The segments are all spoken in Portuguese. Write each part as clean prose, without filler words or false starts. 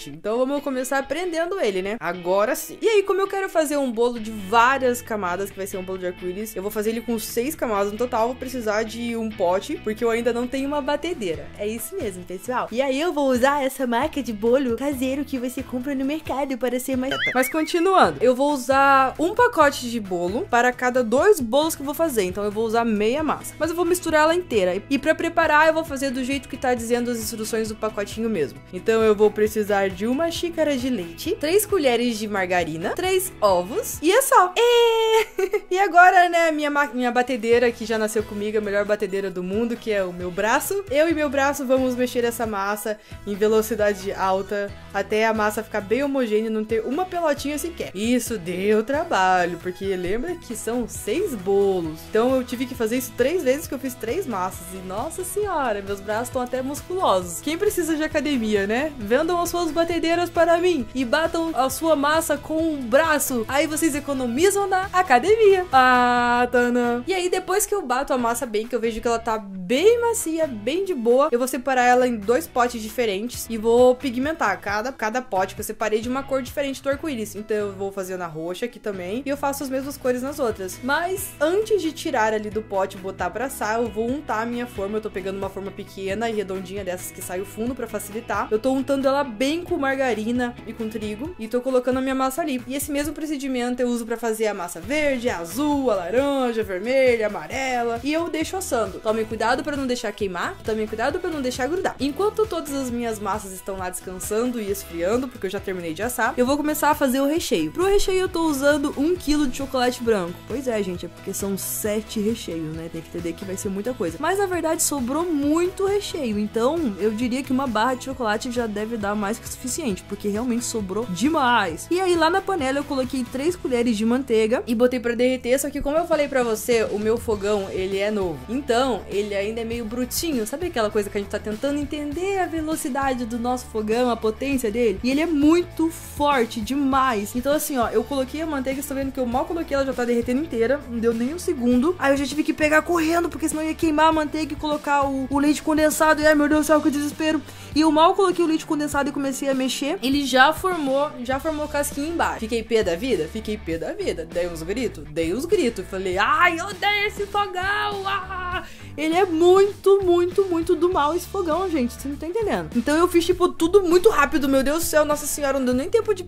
Então vamos começar aprendendo ele, né? Agora sim. E aí, como eu quero fazer um bolo de várias camadas, que vai ser um bolo de arco-íris, eu vou fazer ele com 6 camadas no total. Vou precisar de um pote, porque eu ainda não tenho uma batedeira. É isso mesmo, pessoal. E aí eu vou usar essa marca de bolo caseiro que você compra no mercado para ser mais... Mas continuando, eu vou usar um pacote de bolo para cada 2 bolos que eu vou fazer. Então eu vou usar meia massa. Mas eu vou misturar ela inteira. E para preparar, eu vou fazer do jeito que tá dizendo as instruções do pacotinho mesmo. Então eu vou precisar de uma xícara de leite, 3 colheres de margarina, 3 ovos e é só. E agora, né, minha batedeira que já nasceu comigo, a melhor batedeira do mundo, que é o meu braço. Eu e meu braço vamos mexer essa massa em velocidade alta até a massa ficar bem homogênea e não ter uma pelotinha sequer. Isso deu trabalho, porque lembra que são 6 bolos. Então eu tive que fazer isso 3 vezes, que eu fiz 3 massas. E nossa senhora, meus braços estão até musculosos. Quem precisa de academia, né? Vendam as suas batedeiras para mim e batam a sua massa com o braço. Aí vocês economizam na academia. Ah, Tana. E aí depois que eu bato a massa bem, que eu vejo que ela tá bem macia, bem de boa, eu vou separar ela em 2 potes diferentes e vou pigmentar cada pote que eu separei de uma cor diferente do arco-íris. Então eu vou fazer na roxa aqui também e eu faço as mesmas cores nas outras. Mas antes de tirar ali do pote e botar pra assar, eu vou untar a minha forma. Eu tô pegando uma forma pequena e redondinha dessas que sai o fundo pra facilitar. Eu tô untando ela bem com margarina e com trigo e tô colocando a minha massa ali. E esse mesmo procedimento eu uso pra fazer a massa verde, a azul, a laranja, a vermelha, a amarela e eu deixo assando. Tomem cuidado pra não deixar queimar, tomem cuidado pra não deixar grudar. Enquanto todas as minhas massas estão lá descansando e esfriando, porque eu já terminei de assar, eu vou começar a fazer o recheio. Pro recheio eu tô usando 1 kg de chocolate branco. Pois é, gente, é porque são 7 recheios, né? Tem que entender que vai ser muita coisa. Mas na verdade sobrou muito recheio, então eu diria que uma barra de chocolate já deve dar mais que o suficiente, porque realmente sobrou demais. E aí lá na panela eu coloquei 3 colheres de manteiga e botei pra derreter, só que como eu falei pra você, o meu fogão, ele é novo. Então, ele ainda é meio brutinho. Sabe aquela coisa que a gente tá tentando entender a velocidade do nosso fogão, a potência dele? E ele é muito forte demais. Então assim, ó, eu coloquei a manteiga, você tá vendo que eu mal coloquei, ela já tá derretendo inteira, não deu nem um segundo. Aí eu já tive que pegar correndo, porque senão ia queimar a manteiga e colocar o leite condensado. E ai meu Deus do céu, que desespero. E eu mal coloquei o leite condensado e comecei a mexer, ele já formou casquinha embaixo. Fiquei pé da vida? Fiquei pé da vida. Dei uns gritos? Dei uns gritos. Falei, ai, eu odeio esse fogão. Ah! Ele é muito, muito, muito do mal esse fogão, gente. Você não tá entendendo. Então eu fiz, tipo, tudo muito rápido. Meu Deus do céu, nossa senhora, não deu nem tempo de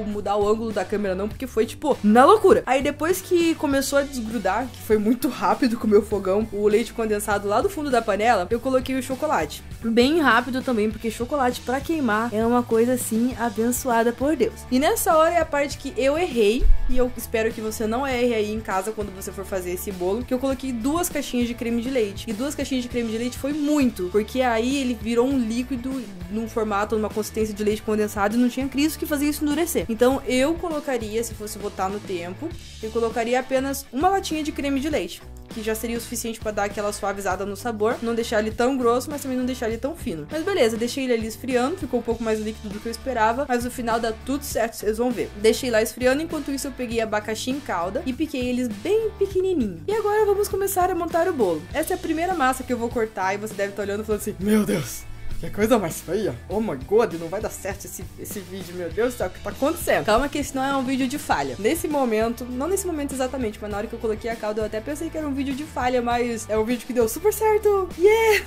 mudar o ângulo da câmera, não, porque foi, tipo, na loucura. Aí depois que começou a desgrudar, que foi muito rápido com o meu fogão, o leite condensado lá do fundo da panela, eu coloquei o chocolate. Bem rápido também, porque chocolate pra queimar é uma coisa, assim, abençoada por Deus. E nessa hora é a parte que eu errei, e eu espero que você não erre aí em casa quando você for fazer esse bolo, que eu coloquei 2 caixinhas de creme de leite. E 2 caixinhas de creme de leite foi muito, porque aí ele virou um líquido num formato, numa consistência de leite condensado e não tinha Cristo que fazia isso endurecer. Então eu colocaria, se fosse botar no tempo, eu colocaria apenas uma latinha de creme de leite, que já seria o suficiente pra dar aquela suavizada no sabor, não deixar ele tão grosso, mas também não deixar ele tão fino. Mas beleza, deixei ele ali esfriando, ficou um pouco mais líquido do que eu esperava, mas no final dá tudo certo, vocês vão ver. Deixei lá esfriando, enquanto isso eu peguei abacaxi em calda e piquei eles bem pequenininho. E agora vamos começar a montar o bolo. Essa é a primeira massa que eu vou cortar e você deve estar olhando e falando assim, meu Deus, que coisa mais feia. Oh my god, não vai dar certo esse vídeo, meu Deus do céu, o que tá acontecendo? Calma que esse não é um vídeo de falha. Nesse momento, não nesse momento exatamente, mas na hora que eu coloquei a calda eu até pensei que era um vídeo de falha, mas é um vídeo que deu super certo. Yeah!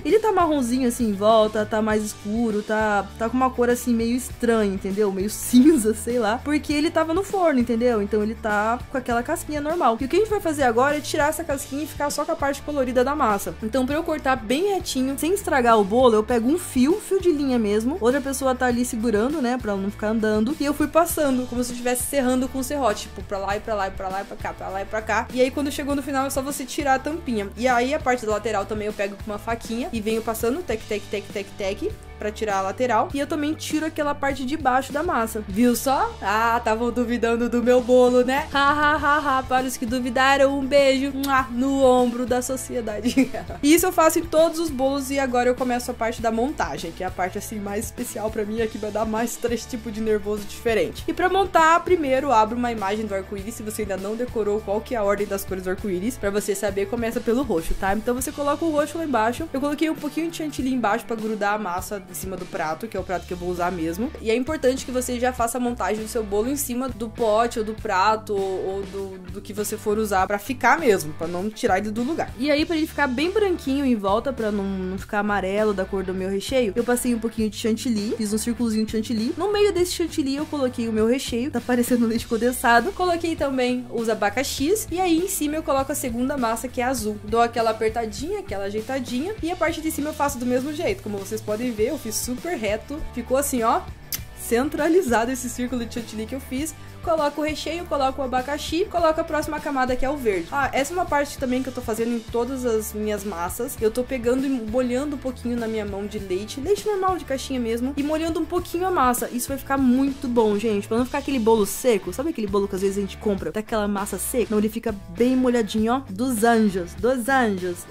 Ele tá marronzinho assim em volta, tá mais escuro, tá com uma cor assim meio estranha, entendeu? Meio cinza, sei lá, porque ele tava no forno, entendeu? Então ele tá com aquela casquinha normal. E o que a gente vai fazer agora é tirar essa casquinha e ficar só com a parte colorida da massa. Então pra eu cortar bem retinho, sem estragar o bolo, eu pego um fio de linha mesmo. Outra pessoa tá ali segurando, né, pra ela não ficar andando. E eu fui passando, como se eu estivesse serrando com serrote, tipo, pra lá e pra lá e pra lá e pra cá, pra lá e pra cá. E aí quando chegou no final é só você tirar a tampinha. E aí a parte da lateral também eu pego com uma faquinha e venho passando, tec, tec, tec, tec, tec, pra tirar a lateral. E eu também tiro aquela parte de baixo da massa. Viu só? Ah, estavam duvidando do meu bolo, né? Ha, ha, ha, ha. Para os que duvidaram, um beijo no ombro da sociedade. E isso eu faço em todos os bolos. E agora eu começo a parte da montagem, que é a parte assim mais especial pra mim, aqui vai dar mais 3 tipos de nervoso diferente. E pra montar, primeiro abro uma imagem do arco-íris. Se você ainda não decorou qual que é a ordem das cores do arco-íris, pra você saber, começa pelo roxo, tá? Então você coloca o roxo lá embaixo. Eu coloquei um pouquinho de chantilly embaixo pra grudar a massa em cima do prato, que é o prato que eu vou usar mesmo. E é importante que você já faça a montagem do seu bolo em cima do pote ou do prato ou do que você for usar pra ficar mesmo, pra não tirar ele do lugar. E aí, pra ele ficar bem branquinho em volta, pra não ficar amarelo da cor do meu recheio, eu passei um pouquinho de chantilly, fiz um círculozinho de chantilly. No meio desse chantilly eu coloquei o meu recheio, tá parecendo leite condensado. Coloquei também os abacaxis e aí em cima eu coloco a segunda massa, que é azul. Dou aquela apertadinha, aquela ajeitadinha e a parte de cima eu faço do mesmo jeito. Como vocês podem ver, eu fiz super reto. Ficou assim, ó, centralizado esse círculo de chantilly que eu fiz. Coloco o recheio, coloco o abacaxi, coloco a próxima camada, que é o verde. Essa é uma parte também que eu tô fazendo em todas as minhas massas. Eu tô pegando e molhando um pouquinho na minha mão de leite normal de caixinha mesmo, e molhando um pouquinho a massa. Isso vai ficar muito bom, gente, pra não ficar aquele bolo seco. Sabe aquele bolo que às vezes a gente compra daquela massa seca? Não, ele fica bem molhadinho, ó, dos anjos.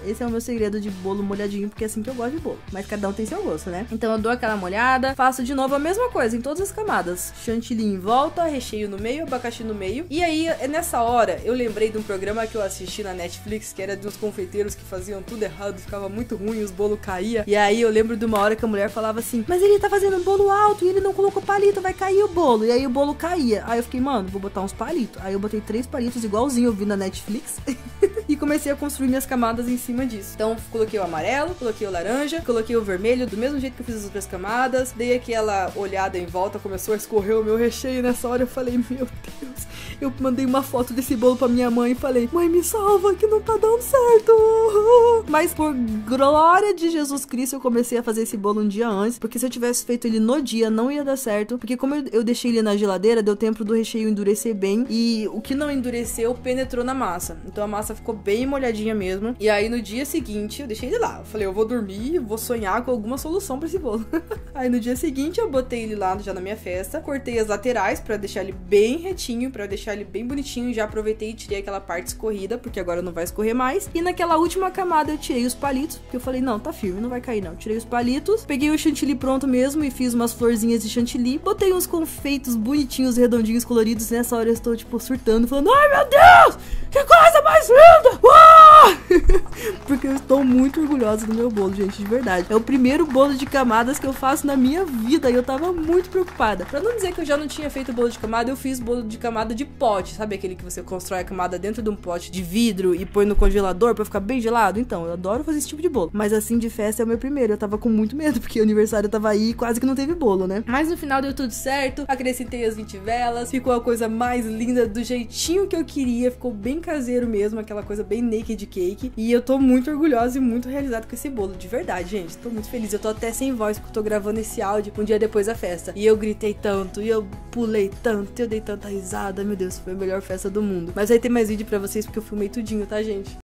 Esse é o meu segredo de bolo molhadinho, porque é assim que eu gosto de bolo. Mas cada um tem seu gosto, né? Então eu dou aquela molhada, faço de novo a mesma coisa em todas as camadas. Chantilly em volta, recheio no meio, abacaxi no meio. E aí, nessa hora, eu lembrei de um programa que eu assisti na Netflix, que era de uns confeiteiros que faziam tudo errado, ficava muito ruim, os bolos caíam. E aí eu lembro de uma hora que a mulher falava assim: mas ele tá fazendo um bolo alto e ele não colocou palito, vai cair o bolo. E aí o bolo caía. Aí eu fiquei, mano, vou botar uns palitos. Aí eu botei 3 palitos igualzinho eu vi na Netflix e comecei a construir minhas camadas em cima disso. Então coloquei o amarelo, coloquei o laranja, coloquei o vermelho, do mesmo jeito que eu fiz as outras camadas. Dei aquela olhada em volta, começou a escorrer o meu recheio. Nessa hora eu falei, meu Deus, eu mandei uma foto desse bolo pra minha mãe e falei, mãe, me salva que não tá dando certo. Mas por glória de Jesus Cristo eu comecei a fazer esse bolo um dia antes, porque se eu tivesse feito ele no dia não ia dar certo, porque como eu deixei ele na geladeira, deu tempo do recheio endurecer bem, e o que não endureceu penetrou na massa, então a massa ficou bem molhadinha mesmo. E aí no dia seguinte eu deixei ele lá, eu falei, eu vou dormir, vou sonhar com alguma solução pra esse bolo. Aí no dia seguinte eu botei ele lá já na minha festa, cortei as laterais pra deixar ele bem retinho, pra deixar ele bem bonitinho. Já aproveitei e tirei aquela parte escorrida, porque agora não vai escorrer mais. E naquela última camada eu tirei os palitos, porque eu falei, não, tá firme, não vai cair não. Tirei os palitos, peguei o chantilly pronto mesmo e fiz umas florzinhas de chantilly. Botei uns confeitos bonitinhos, redondinhos, coloridos. Nessa hora eu estou, tipo, surtando, falando, ai meu Deus, que coisa mais linda! Porque eu estou muito orgulhosa do meu bolo, gente, de verdade. É o primeiro bolo de camadas que eu faço na minha vida e eu tava muito preocupada. Pra não dizer que eu já não tinha feito bolo de camada, eu fiz bolo de camada de pote, sabe aquele que você constrói a camada dentro de um pote de vidro e põe no congelador pra ficar bem gelado? Então, eu adoro fazer esse tipo de bolo. Mas assim, de festa é o meu primeiro. Eu tava com muito medo, porque o aniversário tava aí e quase que não teve bolo, né? Mas no final deu tudo certo, acrescentei as 20 velas, ficou a coisa mais linda do jeitinho que eu queria, ficou bem caseiro mesmo, aquela coisa bem naked cake. E eu tô muito orgulhosa e muito realizada com esse bolo, de verdade, gente. Tô muito feliz, eu tô até sem voz, porque eu tô gravando esse áudio um dia depois da festa. E eu gritei tanto, e eu pulei tanto, e eu dei tanta risada, meu Deus, foi a melhor festa do mundo. Mas vai ter mais vídeo pra vocês, porque eu filmei tudinho, tá, gente?